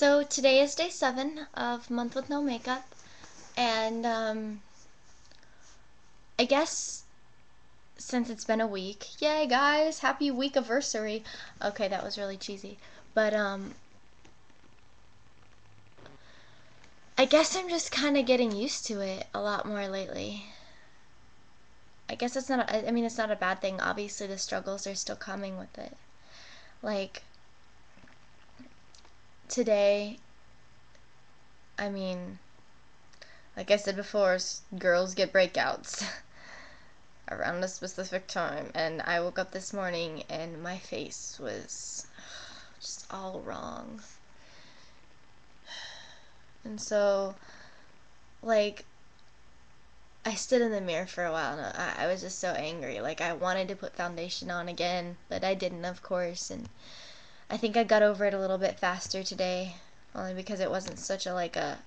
So today is day 7 of Month with No Makeup, and I guess since it's been a week, yay guys, happy week anniversary. Okay, that was really cheesy, but I guess I'm just kind of getting used to it a lot more lately. I guess it's not, I mean, it's not a bad thing. Obviously, the struggles are still coming with it. Like, today, I mean, like I said before, girls get breakouts around a specific time, and I woke up this morning and my face was just all wrong. And so, like, I stood in the mirror for a while and I was just so angry. Like, I wanted to put foundation on again, but I didn't, of course, and I think I got over it a little bit faster today, only because it wasn't such a, like, a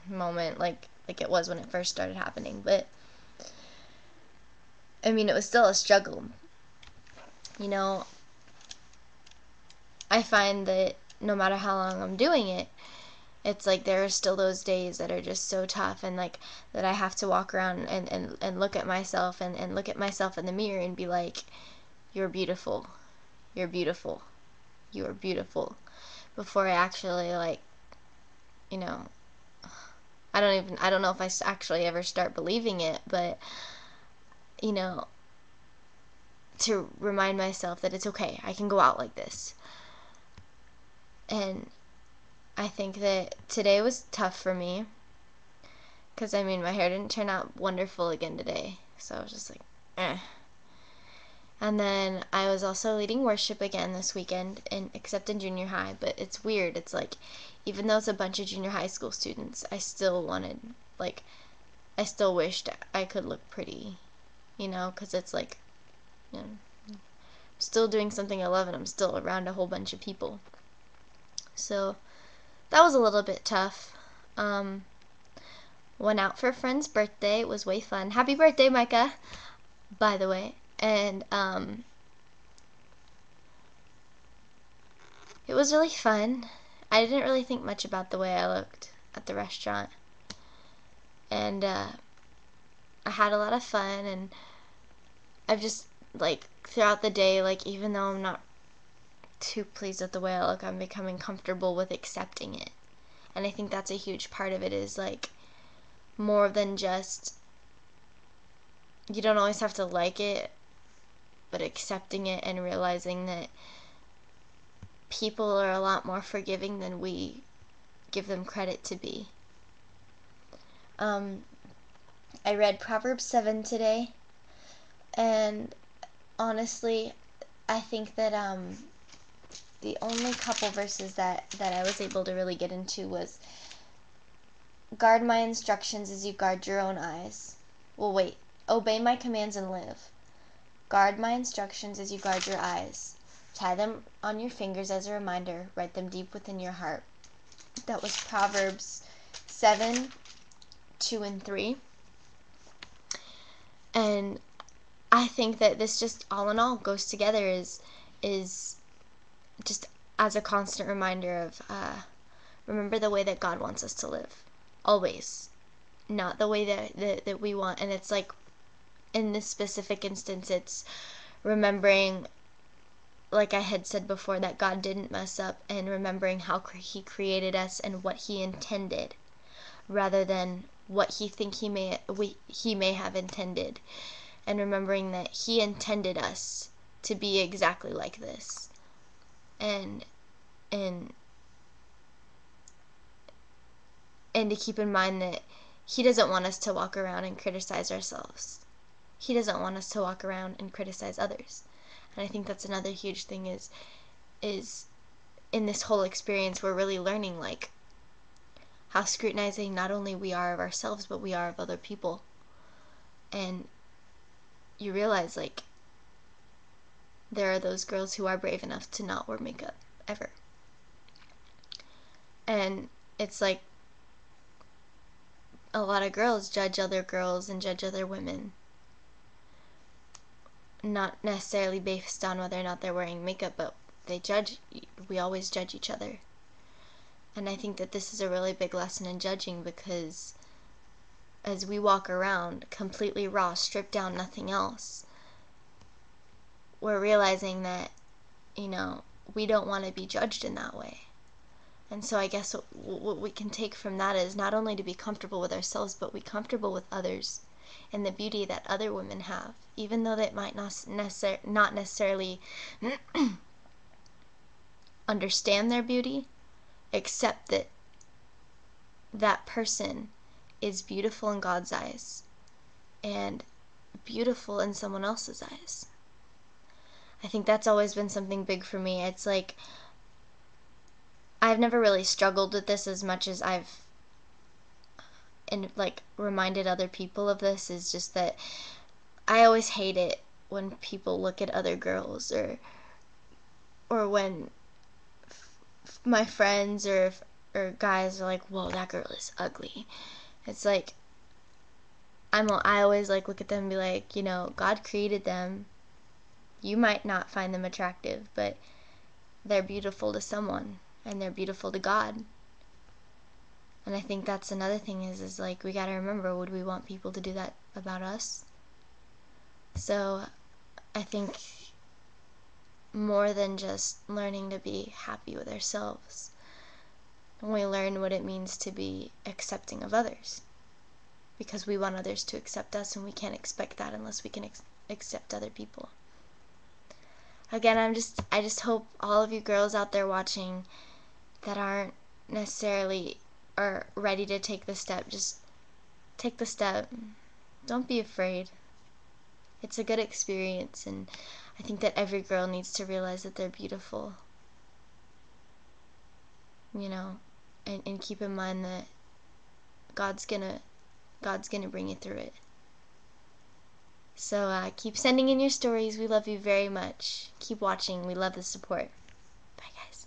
moment like it was when it first started happening. But I mean, it was still a struggle. You know, I find that no matter how long I'm doing it, it's like there are still those days that are just so tough, and like that I have to walk around and look at myself and look at myself in the mirror and be like, you're beautiful, you're beautiful, you are beautiful, before I actually, like, you know, I don't know if I actually ever start believing it, but, you know, to remind myself that it's okay, I can go out like this. And I think that today was tough for me, because, I mean, my hair didn't turn out wonderful again today, so I was just like, eh. And then I was also leading worship again this weekend, except in junior high, but it's weird. It's like, even though it's a bunch of junior high school students, I still wanted, like, I still wished I could look pretty, you know, because it's like, you know, I'm still doing something I love and I'm still around a whole bunch of people. So that was a little bit tough. Went out for a friend's birthday. It was way fun. Happy birthday, Micah, by the way. And it was really fun. I didn't really think much about the way I looked at the restaurant. And I had a lot of fun, and I've just, like, throughout the day, like, even though I'm not too pleased with the way I look, I'm becoming comfortable with accepting it. And I think that's a huge part of it, is, like, more than just, you don't always have to like it, but accepting it and realizing that people are a lot more forgiving than we give them credit to be. I read Proverbs 7 today, and honestly, I think that the only couple verses that I was able to really get into was, guard my instructions as you guard your own eyes. Well, wait, obey my commands and live. Guard my instructions as you guard your eyes. Tie them on your fingers as a reminder. Write them deep within your heart. That was Proverbs 7, 2 and 3. And I think that this just all in all goes together, is just as a constant reminder of remember the way that God wants us to live. Always. Not the way that we want. And it's like, in this specific instance, it's remembering, like I had said before, that God didn't mess up, and remembering how he created us and what he intended, rather than what he may have intended, and remembering that he intended us to be exactly like this, and to keep in mind that he doesn't want us to walk around and criticize ourselves. He doesn't want us to walk around and criticize others. And I think that's another huge thing, is in this whole experience, we're really learning, like, how scrutinizing not only we are of ourselves, but we are of other people. And you realize, like, there are those girls who are brave enough to not wear makeup ever. And it's like, a lot of girls judge other girls and judge other women, not necessarily based on whether or not they're wearing makeup, but we always judge each other. And I think that this is a really big lesson in judging, because as we walk around completely raw, stripped down, nothing else, we're realizing that, we don't want to be judged in that way. And so I guess what we can take from that is not only to be comfortable with ourselves, but be comfortable with others and the beauty that other women have, even though they might not necessarily understand their beauty. Accept that that person is beautiful in God's eyes and beautiful in someone else's eyes. I think that's always been something big for me. It's like I've never really struggled with this as much as I've reminded other people of this, is just that I always hate it when people look at other girls, or when my friends or guys are like, "Whoa, that girl is ugly." It's like I always look at them and be like, God created them. You might not find them attractive, but they're beautiful to someone, and they're beautiful to God. And I think that's another thing is we got to remember, would we want people to do that about us? So I think more than just learning to be happy with ourselves, we learn what it means to be accepting of others, because we want others to accept us, and we can't expect that unless we can accept other people. Again, I just hope all of you girls out there watching that aren't necessarily are ready to take the step, just take the step. Don't be afraid. It's a good experience, and I think that every girl needs to realize that they're beautiful. And keep in mind that God's gonna bring you through it. So keep sending in your stories. We love you very much. Keep watching. We love the support. Bye, guys.